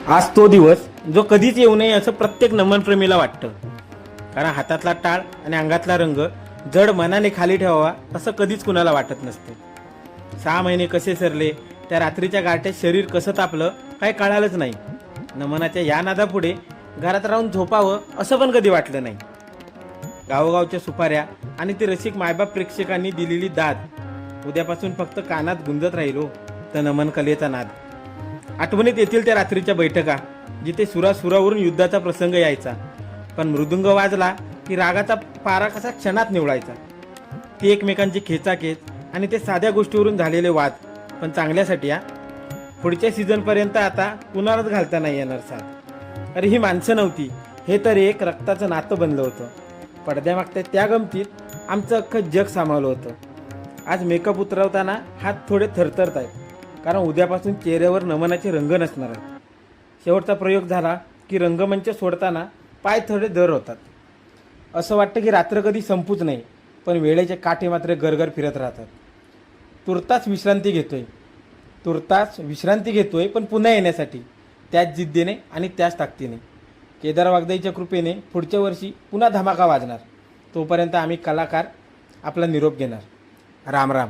आज तो दिवस जो कधीच येऊ नये असं प्रत्येक नमनप्रेमीला वाटतं. कारण हातातला टाळ आणि अंगातला रंग जड मनाने खाली ठेवावा असं कधीच कुणाला वाटत नसते. 6 महिने कसे सरले, त्या रात्रीच्या गारठ्यात शरीर कसं तापलं काही कळालंच नाही. नमनाच्या या नादापुढे घरात राहून झोपावं असं पण कधी वाटलं नाही. गावोगावच्या सुपाऱ्या आणि ते रसिक मायबाप प्रेक्षकांनी दिलेली दाद उद्यापासून फक्त कानात गुंजत राहिलो तर नमन कलेचा नाद. आठवणीत येतील त्या रात्रीच्या बैठका जिथे सुरासुरावरून युद्धाचा प्रसंग यायचा, पण मृदुंग वाजला की रागाचा पारा कसा क्षणात निवळायचा. ती एकमेकांची खेचाखेच आणि ते साध्या गोष्टीवरून झालेले वाद, पण चांगल्यासाठी. पुढच्या सीझनपर्यंत आता कुणालाच घालता नाही येणार साथ. अरे ही माणसं नव्हती, हे तर एक रक्ताचं नातं बनलं होतं. पडद्यामागच्या त्या गमतीत आमचं अख्खं जग सामावलं होतं. आज मेकअप उतरवताना हात थोडे थरथरत आहेत, कारण उद्यापासून चेहऱ्यावर नमनाचे रंग नसणार आहेत. शेवटचा प्रयोग झाला की रंगमंच सोडताना पाय थोडे दर होतात. असं वाटतं की रात्र कधी संपूच नाही, पण वेळेचे काटे मात्र गरगर फिरत राहतात. तुर्तास विश्रांती घेतोय पण पुन्हा येण्यासाठी, त्याच जिद्दीने आणि त्याच ताकदीने. केदार वागदाईच्या कृपेने पुढच्या वर्षी पुन्हा धमाका वाजणार. तोपर्यंत आम्ही कलाकार आपला निरोप घेणार. राम राम.